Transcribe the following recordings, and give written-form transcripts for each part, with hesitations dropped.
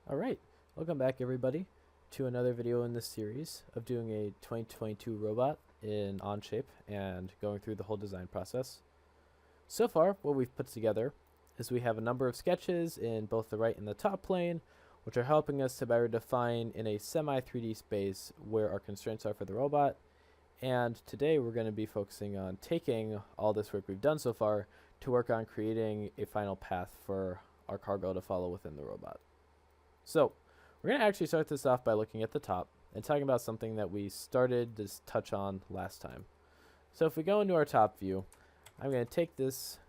Alright, welcome back everybody to another video in this series of doing a 2022 robot in Onshape and going through the whole design process. So far, what we've put together is we have a number of sketches in both the right and the top plane, which are helping us to better define in a semi-3D space where our constraints are for the robot. And today we're going to be focusing on taking all this work we've done so far to work on creating a final path for our cargo to follow within the robot. So we're going to actually start this off by looking at the top and talking about something that we started to touch on last time. So if we go into our top view, I'm going to take this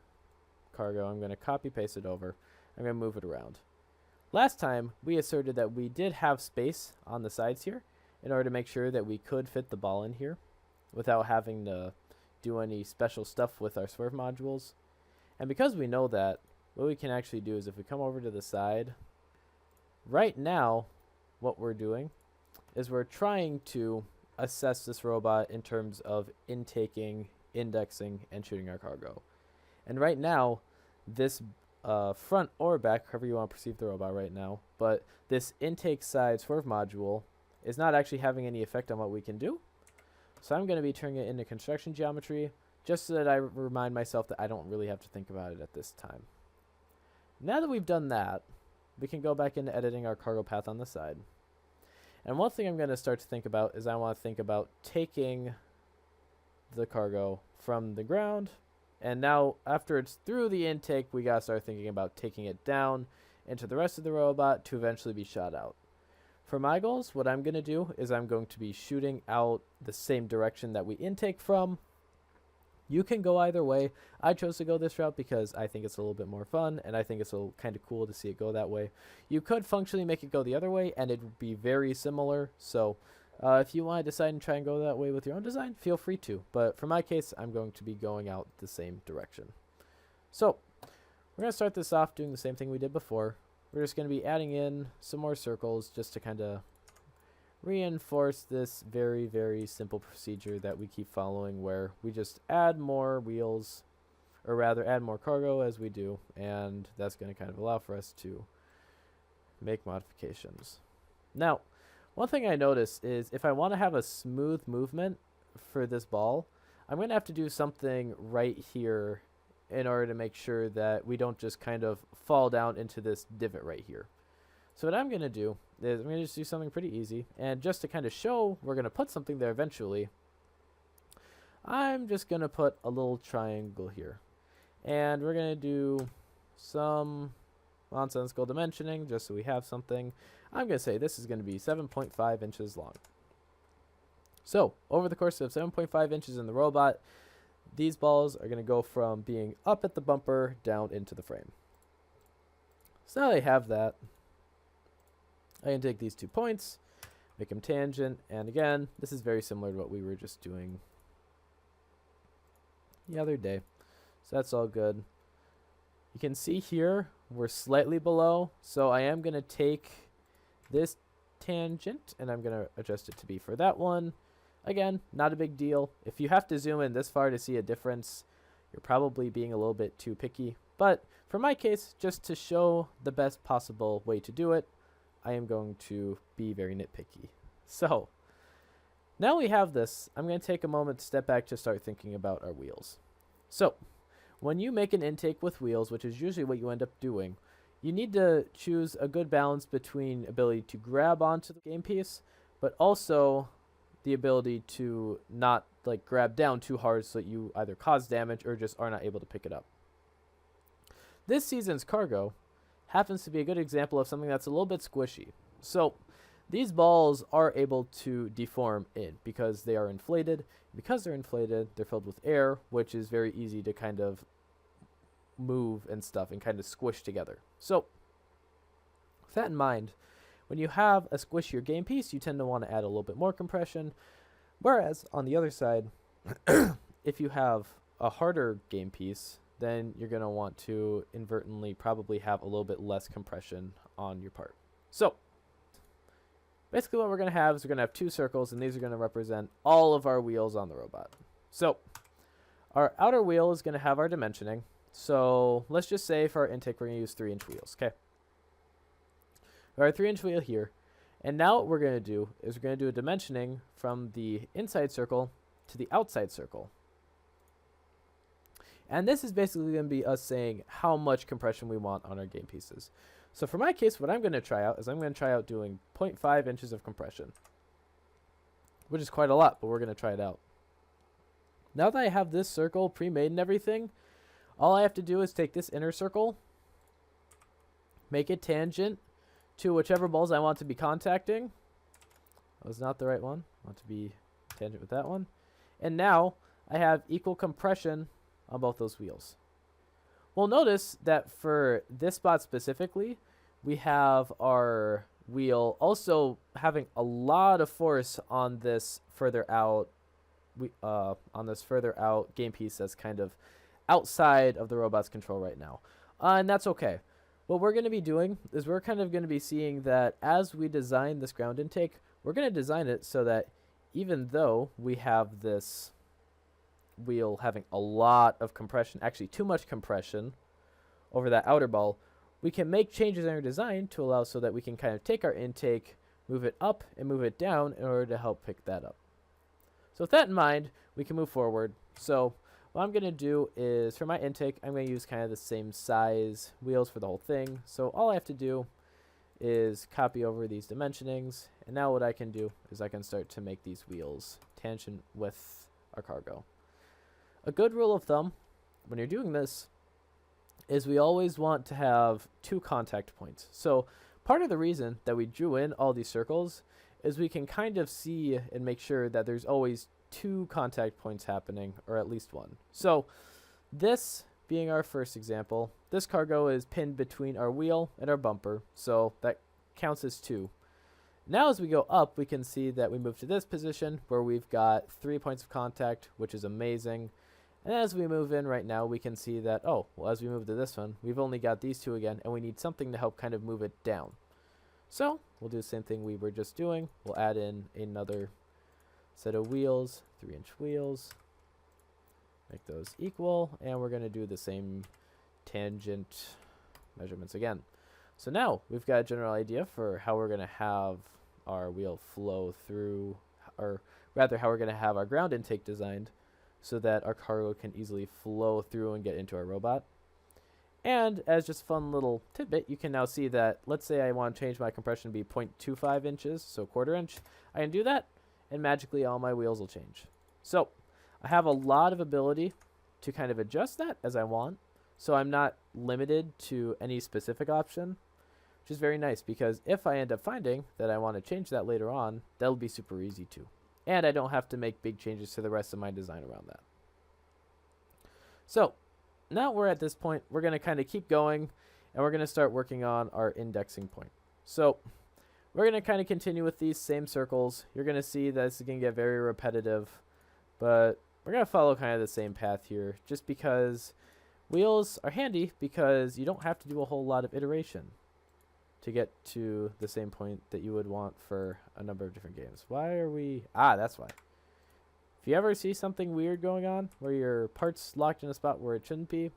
cargo, I'm going to copy paste it over, I'm going to move it around. Last time we asserted that we did have space on the sides here in order to make sure that we could fit the ball in here without having to do any special stuff with our swerve modules. And because we know that, what we can actually do is if we come over to the side, right now, what we're doing is we're trying to assess this robot in terms of intaking, indexing, and shooting our cargo. And right now, this front or back, however you want to perceive the robot right now, but this intake side swerve module is not actually having any effect on what we can do. So I'm going to be turning it into construction geometry just so that I remind myself that I don't really have to think about it at this time. Now that we've done that, we can go back into editing our cargo path on the side. And one thing I'm going to start to think about is I want to think about taking the cargo from the ground. And now after it's through the intake, we got to start thinking about taking it down into the rest of the robot to eventually be shot out. For my goals, what I'm going to do is I'm going to be shooting out the same direction that we intake from. You can go either way. I chose to go this route because I think it's a little bit more fun, and I think it's kind of cool to see it go that way. You could functionally make it go the other way, and it would be very similar. So if you want to decide and try and go that way with your own design, feel free to. But for my case, I'm going to be going out the same direction. So we're going to start this off doing the same thing we did before. We're just going to be adding in some more circles just to kind of reinforce this very, very simple procedure that we keep following, where we just add more wheels, or rather add more cargo as we do, and that's going to kind of allow for us to make modifications. Now, one thing I noticed is if I want to have a smooth movement for this ball, I'm going to have to do something right here in order to make sure that we don't just kind of fall down into this divot right here. So what I'm going to do is I'm going to just do something pretty easy. And just to kind of show we're going to put something there eventually, I'm just going to put a little triangle here. And we're going to do some nonsensical dimensioning just so we have something. I'm going to say this is going to be 7.5 inches long. So over the course of 7.5 inches in the robot, these balls are going to go from being up at the bumper down into the frame. So now they have that. I can take these 2 points, make them tangent, and again, this is very similar to what we were just doing the other day. So that's all good. You can see here, we're slightly below, so I am going to take this tangent, and I'm going to adjust it to be for that one. Again, not a big deal. If you have to zoom in this far to see a difference, you're probably being a little bit too picky. But for my case, just to show the best possible way to do it, I am going to be very nitpicky. So now we have this, I'm going to take a moment to step back to start thinking about our wheels. So when you make an intake with wheels, which is usually what you end up doing, you need to choose a good balance between ability to grab onto the game piece, but also the ability to not like grab down too hard so that you either cause damage or just are not able to pick it up. This season's cargo happens to be a good example of something that's a little bit squishy. So these balls are able to deform in because they are inflated. Because they're inflated, they're filled with air, which is very easy to kind of move and stuff and kind of squish together. So with that in mind, when you have a squishier game piece, you tend to want to add a little bit more compression. Whereas on the other side, if you have a harder game piece, then you're going to want to inadvertently probably have a little bit less compression on your part. So basically what we're going to have is we're going to have 2 circles, and these are going to represent all of our wheels on the robot. So our outer wheel is going to have our dimensioning. So let's just say for our intake, we're going to use 3-inch wheels. Okay. our 3-inch wheel here. And now what we're going to do is we're going to do a dimensioning from the inside circle to the outside circle. And this is basically going to be us saying how much compression we want on our game pieces. So for my case, what I'm going to try out is I'm going to try out doing 0.5 inches of compression, which is quite a lot, but we're going to try it out. Now that I have this circle pre-made and everything, all I have to do is take this inner circle, make it tangent to whichever balls I want to be contacting. That was not the right one. I want to be tangent with that one. And now I have equal compression on both those wheels. Well, notice that for this spot specifically, we have our wheel also having a lot of force on this further out game piece that's kind of outside of the robot's control right now. And that's okay. What we're going to be doing is we're kind of going to be seeing that as we design this ground intake, we're going to design it so that even though we have this wheel having a lot of compression, actually too much compression over that outer ball, we can make changes in our design to allow so that we can kind of take our intake, move it up and move it down in order to help pick that up. So with that in mind, we can move forward. So what I'm going to do is for my intake, I'm going to use kind of the same size wheels for the whole thing. So all I have to do is copy over these dimensionings. And now what I can do is I can start to make these wheels tangent with our cargo. A good rule of thumb when you're doing this is we always want to have 2 contact points. So part of the reason that we drew in all these circles is we can kind of see and make sure that there's always 2 contact points happening, or at least 1. So this being our first example, this cargo is pinned between our wheel and our bumper, so that counts as 2. Now as we go up, we can see that we move to this position where we've got 3 points of contact, which is amazing. And as we move in right now, we can see that, oh, well, as we move to this one, we've only got these 2 again, and we need something to help kind of move it down. So we'll do the same thing we were just doing. We'll add in another set of wheels, 3-inch wheels, make those equal, and we're going to do the same tangent measurements again. So now we've got a general idea for how we're going to have our wheel flow through, or rather how we're going to have our ground intake designed so that our cargo can easily flow through and get into our robot. And as just a fun little tidbit, you can now see that, let's say I want to change my compression to be 0.25 inches, so 1/4 inch. I can do that, and magically all my wheels will change. So I have a lot of ability to kind of adjust that as I want, so I'm not limited to any specific option, which is very nice because if I end up finding that I want to change that later on, that'll be super easy too. And I don't have to make big changes to the rest of my design around that. So now we're at this point, we're going to kind of keep going, and we're going to start working on our indexing point. So we're going to kind of continue with these same circles. You're going to see that this is going to get very repetitive, but we're going to follow kind of the same path here just because wheels are handy because you don't have to do a whole lot of iteration to get to the same point that you would want for a number of different games. Why are we... that's why. If you ever see something weird going on where your part's locked in a spot where it shouldn't be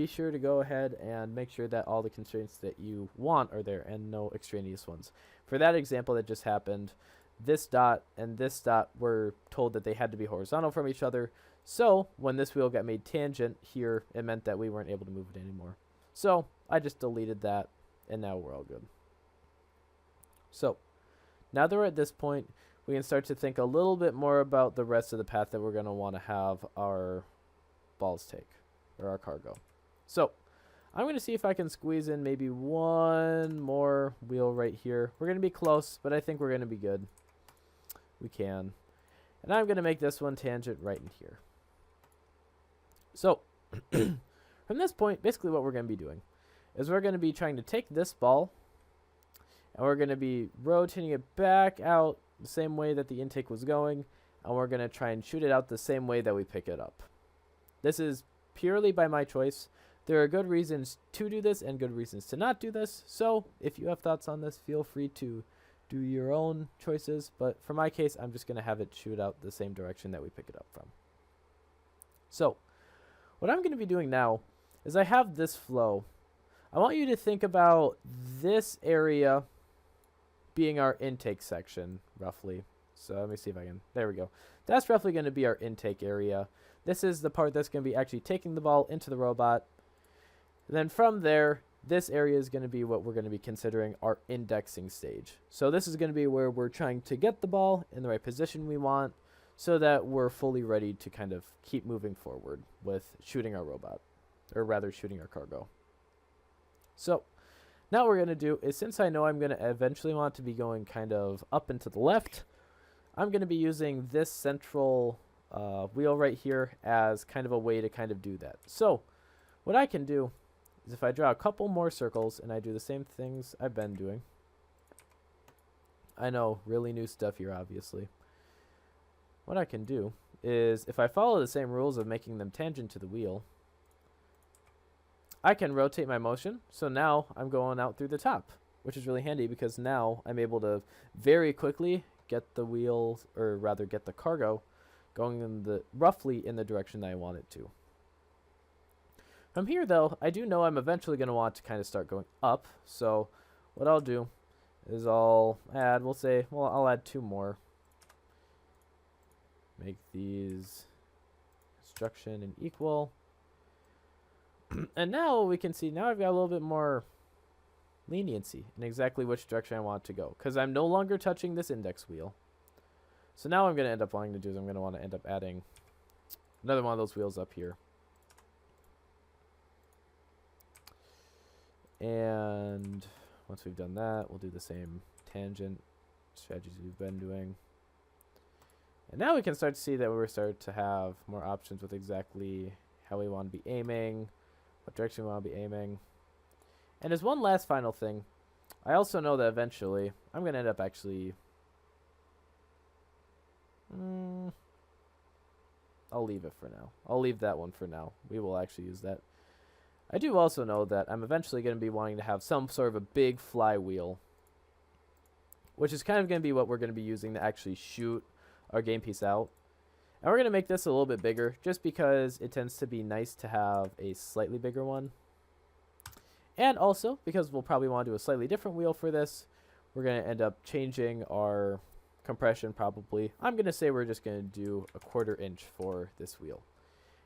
sure to go ahead and make sure that all the constraints that you want are there and no extraneous ones. For that example that just happened, this dot and this dot were told that they had to be horizontal from each other. So when this wheel got made tangent here, it meant that we weren't able to move it anymore. So I just deleted that, and now we're all good. So now that we're at this point, we can start to think a little bit more about the rest of the path that we're going to want to have our balls take, or our cargo. So I'm going to see if I can squeeze in maybe 1 more wheel right here. We're going to be close, but I think we're going to be good. We can. And I'm going to make this one tangent right in here. So from this point, basically what we're going to be doing is we're going to be trying to take this ball, and we're going to be rotating it back out the same way that the intake was going, and we're going to try and shoot it out the same way that we pick it up. This is purely by my choice. There are good reasons to do this and good reasons to not do this, so if you have thoughts on this, feel free to do your own choices, but for my case, I'm just going to have it shoot out the same direction that we pick it up from. So what I'm going to be doing now is I have this flow. I want you to think about this area being our intake section, roughly. So let me see if I can, there we go. That's roughly going to be our intake area. This is the part that's going to be actually taking the ball into the robot. And then from there, this area is going to be what we're going to be considering our indexing stage. So this is going to be where we're trying to get the ball in the right position we want so that we're fully ready to kind of keep moving forward with shooting our robot, or rather shooting our cargo. So now what we're going to do is, since I know I'm going to eventually want to be going kind of up and to the left, I'm going to be using this central wheel right here as kind of a way to kind of do that. So what I can do is if I draw a couple more circles and I do the same things I've been doing. I know, really new stuff here, obviously. What I can do is, if I follow the same rules of making them tangent to the wheel, I can rotate my motion. So now I'm going out through the top, which is really handy because now I'm able to very quickly get the wheel, or rather get the cargo, going in the roughly in the direction that I want it to. From here, though, I do know I'm eventually going to want to kind of start going up. So what I'll do is I'll add, I'll add 2 more. Make these construction and equal. And now we can see, now I've got a little bit more leniency in exactly which direction I want to go, because I'm no longer touching this index wheel. So now I'm going to end up wanting to do is I'm going to want to end up adding another one of those wheels up here. And once we've done that, we'll do the same tangent strategies we've been doing. And now we can start to see that we're starting to have more options with exactly how we want to be aiming, what direction we want to be aiming. And as one last final thing, I also know that eventually I'm going to end up actually... I'll leave it for now. I'll leave that one for now. We will actually use that. I do also know that I'm eventually going to be wanting to have some sort of a big flywheel, which is kind of going to be what we're going to be using to actually shoot our game piece out. And we're going to make this a little bit bigger just because it tends to be nice to have a slightly bigger one. And also because we'll probably want to do a slightly different wheel for this, we're going to end up changing our compression probably. I'm going to say we're just going to do a 1/4 inch for this wheel.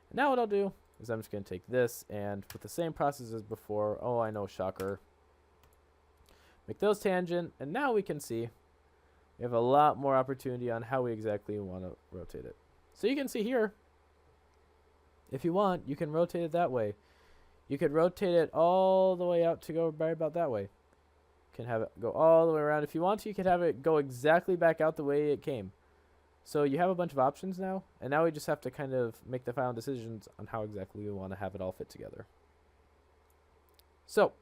And now what I'll do is I'm just going to take this and with the same process as before, oh I know, shocker, make those tangent, and now we can see we have a lot more opportunity on how we exactly want to rotate it. So you can see here, if you want, you can rotate it that way. You could rotate it all the way out to go right about that way. You can have it go all the way around. If you want to, you could have it go exactly back out the way it came. So you have a bunch of options now, and now we just have to kind of make the final decisions on how exactly we want to have it all fit together. So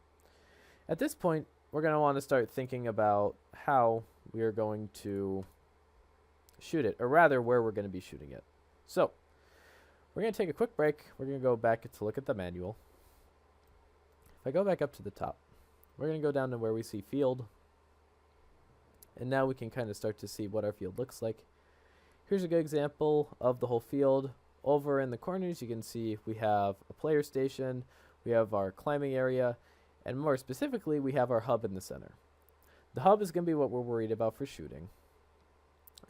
at this point, we're going to want to start thinking about how we are going to shoot it, or rather where we're going to be shooting it. So we're going to take a quick break. We're going to go back to look at the manual. If I go back up to the top, we're going to go down to where we see field, and now we can kind of start to see what our field looks like. Here's a good example of the whole field. Over in the corners, you can see we have a player station, we have our climbing area, and more specifically, we have our hub in the center. The hub is going to be what we're worried about for shooting.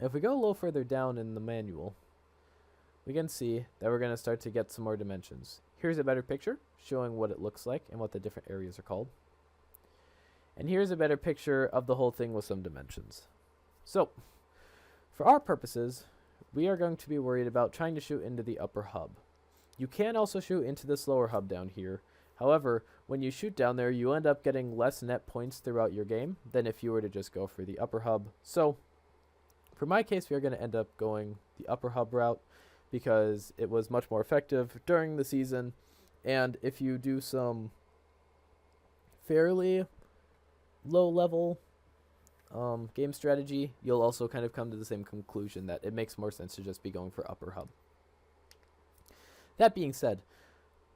If we go a little further down in the manual, we can see that we're going to start to get some more dimensions. Here's a better picture showing what it looks like and what the different areas are called. And here's a better picture of the whole thing with some dimensions. So, for our purposes, we are going to be worried about trying to shoot into the upper hub. You can also shoot into this lower hub down here. However, when you shoot down there, you end up getting less net points throughout your game than if you were to just go for the upper hub. So, for my case, we are going to end up going the upper hub route because it was much more effective during the season. And if you do some fairly low level game strategy, you'll also kind of come to the same conclusion that it makes more sense to just be going for upper hub. That being said,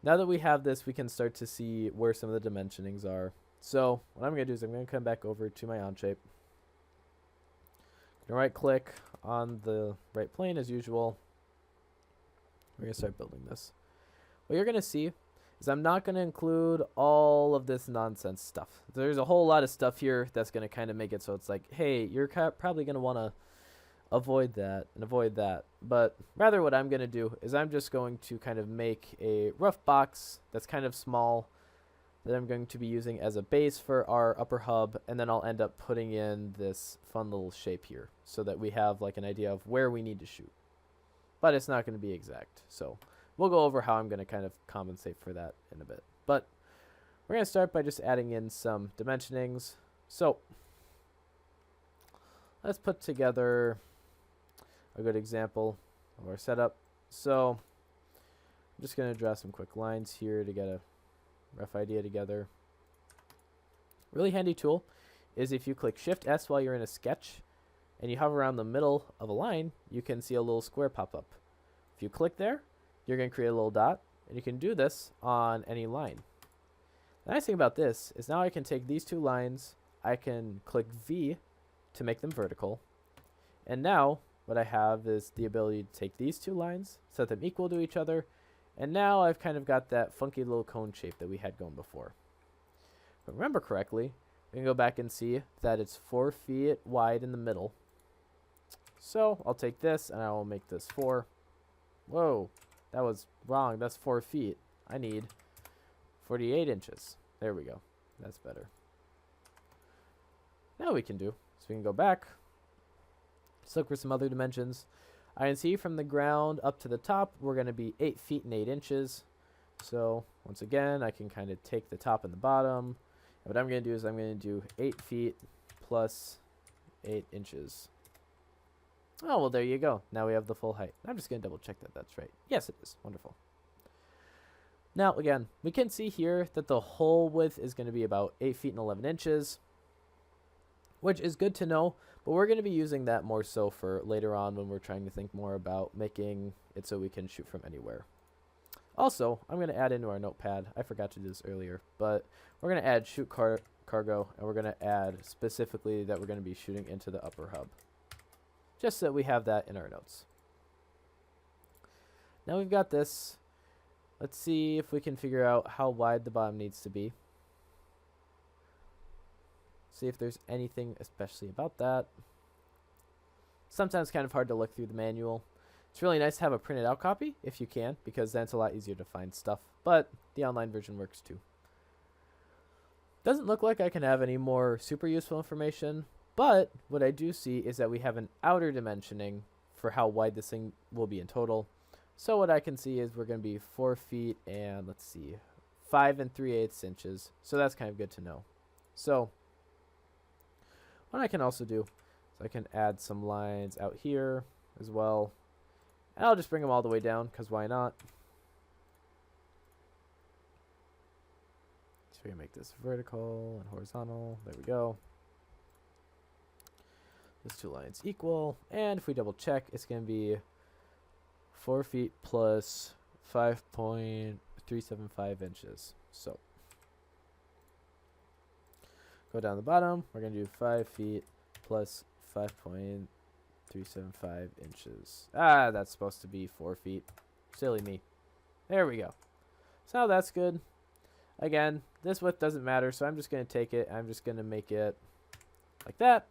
now that we have this, we can start to see where some of the dimensionings are. So what I'm going to do is I'm going to come back over to my Onshape. Right click on the right plane as usual. We're going to start building this. What you're going to see is I'm not going to include all of this nonsense stuff. There's a whole lot of stuff here that's going to kind of make it so it's like, hey, you're probably going to want to avoid that and avoid that. But rather what I'm going to do is I'm just going to kind of make a rough box that's kind of small that I'm going to be using as a base for our upper hub, and then I'll end up putting in this fun little shape here so that we have like an idea of where we need to shoot. But it's not going to be exact. So we'll go over how I'm going to kind of compensate for that in a bit. But we're going to start by just adding in some dimensionings. So let's put together a good example of our setup. So I'm just going to draw some quick lines here to get a rough idea together. Really handy tool is if you click Shift S while you're in a sketch and you hover around the middle of a line, you can see a little square pop up. If you click there, you're going to create a little dot, and you can do this on any line. The nice thing about this is now I can take these two lines, I can click V to make them vertical, and now what I have is the ability to take these two lines, set them equal to each other, and now I've kind of got that funky little cone shape that we had going before. But remember correctly, we can go back and see that it's 4 feet wide in the middle. So I'll take this and I will make this 4. Whoa, that was wrong. That's 4 feet. I need 48 inches. There we go. That's better. Now we can do, so we can go back. Let's look for some other dimensions. I can see from the ground up to the top, we're going to be 8 feet and 8 inches. So once again, I can kind of take the top and the bottom. And what I'm going to do is I'm going to do 8 feet plus 8 inches. Oh, well, there you go. Now we have the full height. I'm just going to double check that that's right. Yes, it is. Wonderful. Now, again, we can see here that the whole width is going to be about 8 feet and 11 inches, which is good to know, but we're going to be using that more so for later on when we're trying to think more about making it so we can shoot from anywhere. Also, I'm going to add into our notepad, I forgot to do this earlier, but we're going to add shoot cargo, and we're going to add specifically that we're going to be shooting into the upper hub, just so that we have that in our notes. Now we've got this. Let's see if we can figure out how wide the bottom needs to be. See if there's anything especially about that. Sometimes kind of hard to look through the manual. It's really nice to have a printed out copy if you can, because then it's a lot easier to find stuff, but the online version works too. Doesn't look like I can have any more super useful information, but what I do see is that we have an outer dimensioning for how wide this thing will be in total. So what I can see is we're going to be 4 feet and let's see, 5 3/8 inches. So that's kind of good to know. So what I can also do is I can add some lines out here as well. And I'll just bring them all the way down, because why not? So we can make this vertical and horizontal. There we go. Those two lines equal. And if we double check, it's going to be 4 feet plus 5.375 inches. So go down the bottom. We're going to do 5 feet plus 5.375 inches. Ah, that's supposed to be 4 feet. Silly me. There we go. So now that's good. Again, this width doesn't matter, so I'm just going to take it. I'm just going to make it like that.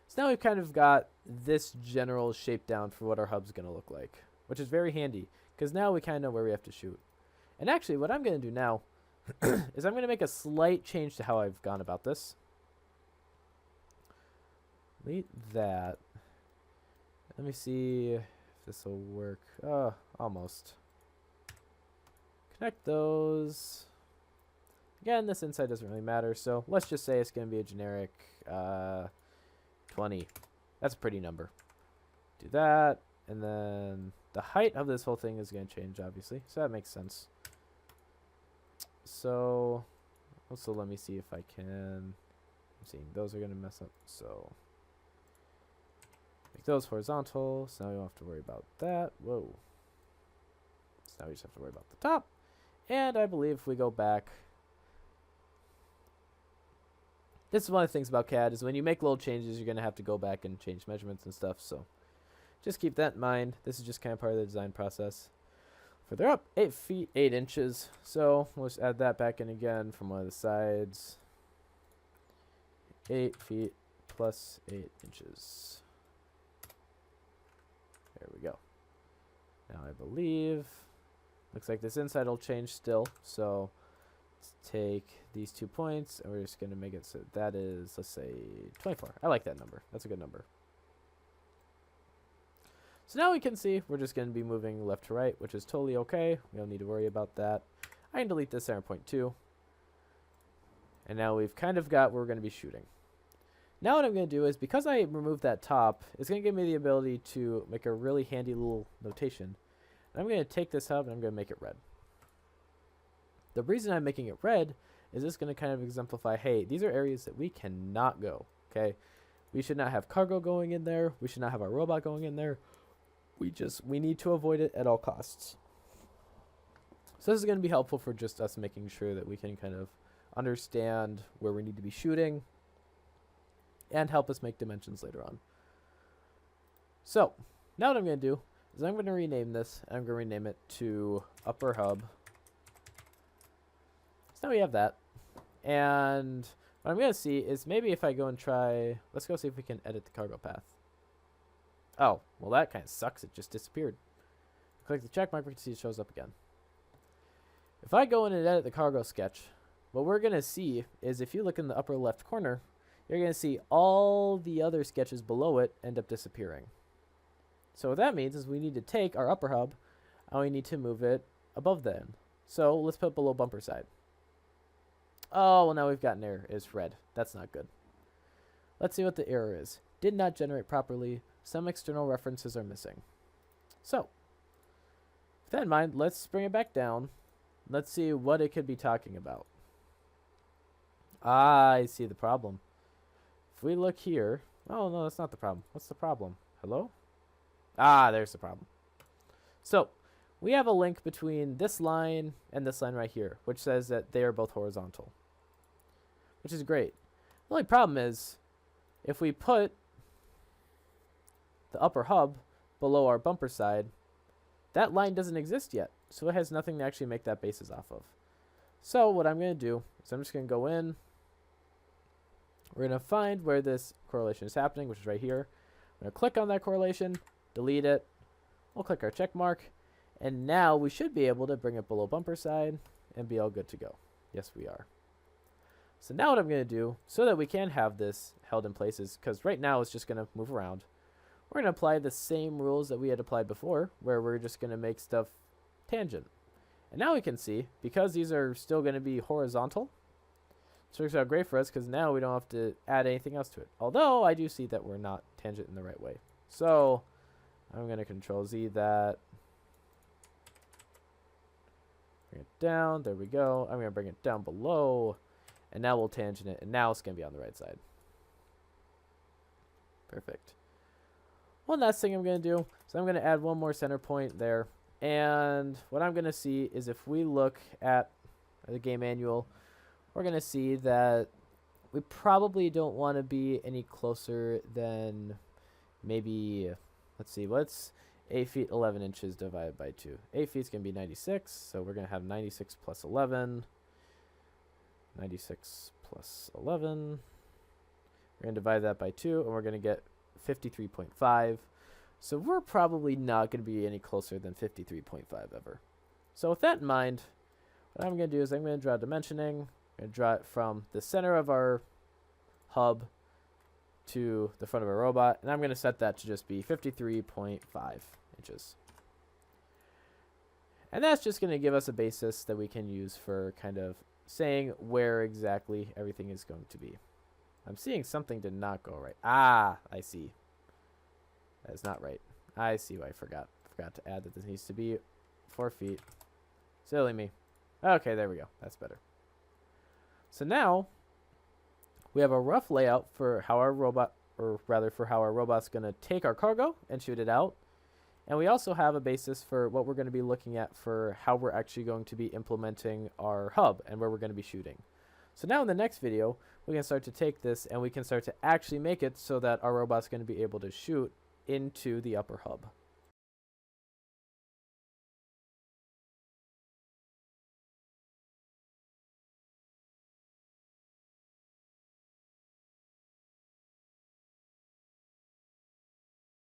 So now we've kind of got this general shape down for what our hub's going to look like, which is very handy, because now we kind of know where we have to shoot. And actually, what I'm going to do now is I'm going to make a slight change to how I've gone about this. Delete that. Let me see if this will work. Almost. Connect those. Again, this inside doesn't really matter, so let's just say it's going to be a generic 20. That's a pretty number. Do that, and then the height of this whole thing is going to change, obviously, so that makes sense. So also let me see if I can. I'm seeing those are going to mess up, so make those horizontal, so now we don't have to worry about that. Whoa. So now we just have to worry about the top. And I believe if we go back, this is one of the things about CAD, is when you make little changes, you're going to have to go back and change measurements and stuff, so just keep that in mind. This is just kind of part of the design process. Further up, 8 feet 8 inches. So we'll just add that back in again from one of the sides. 8 feet plus 8 inches. There we go. Now I believe, looks like this inside will change still. So let's take these 2 points and we're just going to make it so that is, let's say, 24. I like that number. That's a good number. So now we can see we're just going to be moving left to right, which is totally okay. We don't need to worry about that. I can delete this center point too. And now we've kind of got where we're going to be shooting. Now what I'm going to do is, because I removed that top, it's going to give me the ability to make a really handy little notation. And I'm going to take this hub and I'm going to make it red. The reason I'm making it red is this going to kind of exemplify, hey, these are areas that we cannot go, okay? We should not have cargo going in there. We should not have our robot going in there. We need to avoid it at all costs. So this is going to be helpful for just us making sure that we can kind of understand where we need to be shooting and help us make dimensions later on. So now what I'm going to do is I'm going to rename this. And I'm going to rename it to upper hub. So now we have that. And what I'm going to see is maybe if I go and try, let's go see if we can edit the cargo path. Oh, well that kind of sucks. It just disappeared. Click the check mark, we can see it shows up again. If I go in and edit the cargo sketch, what we're going to see is if you look in the upper left corner, you're going to see all the other sketches below it end up disappearing. So what that means is we need to take our upper hub and we need to move it above the end. So let's put below bumper side. Oh, well now we've got an error. It's red. That's not good. Let's see what the error is. Did not generate properly. Some external references are missing. So, with that in mind, let's bring it back down. Let's see what it could be talking about. Ah, I see the problem. If we look here, oh no, that's not the problem. What's the problem? Hello? Ah, there's the problem. So, we have a link between this line and this line right here, which says that they are both horizontal, which is great. The only problem is, if we put the upper hub below our bumper side, that line doesn't exist yet, so it has nothing to actually make that basis off of. So what I'm going to do is I'm just going to go in. We're going to find where this correlation is happening, which is right here. I'm going to click on that correlation, delete it. We'll click our check mark, and now we should be able to bring it below bumper side and be all good to go. Yes, we are. So now what I'm going to do, so that we can have this held in place, is because right now it's just going to move around. We're going to apply the same rules that we had applied before, where we're just going to make stuff tangent. And now we can see, because these are still going to be horizontal, this works out great for us because now we don't have to add anything else to it. Although I do see that we're not tangent in the right way. So I'm going to Control Z that. Bring it down. There we go. I'm going to bring it down below. And now we'll tangent it. And now it's going to be on the right side. Perfect. One last thing I'm going to do, so I'm going to add one more center point there. And what I'm going to see is if we look at the game manual, we're going to see that we probably don't want to be any closer than maybe, let's see, what's 8 feet 11 inches divided by 2? 8 feet is going to be 96, so we're going to have 96 plus 11. 96 plus 11. We're going to divide that by 2, and we're going to get 53.5. So we're probably not going to be any closer than 53.5 ever. So with that in mind, what I'm going to do is I'm going to draw dimensioning. I'm going to draw it from the center of our hub to the front of our robot, and I'm going to set that to just be 53.5 inches. And that's just going to give us a basis that we can use for kind of saying where exactly everything is going to be. I'm seeing something did not go right. Ah, I see. That is not right. I see why I forgot. Forgot to add that this needs to be 4 feet. Silly me. Okay, there we go. That's better. So now we have a rough layout for how our robot, or rather for how our robot's going to take our cargo and shoot it out. And we also have a basis for what we're going to be looking at for how we're actually going to be implementing our hub and where we're going to be shooting. So now in the next video, we can start to take this and we can start to actually make it so that our robot's going to be able to shoot into the upper hub.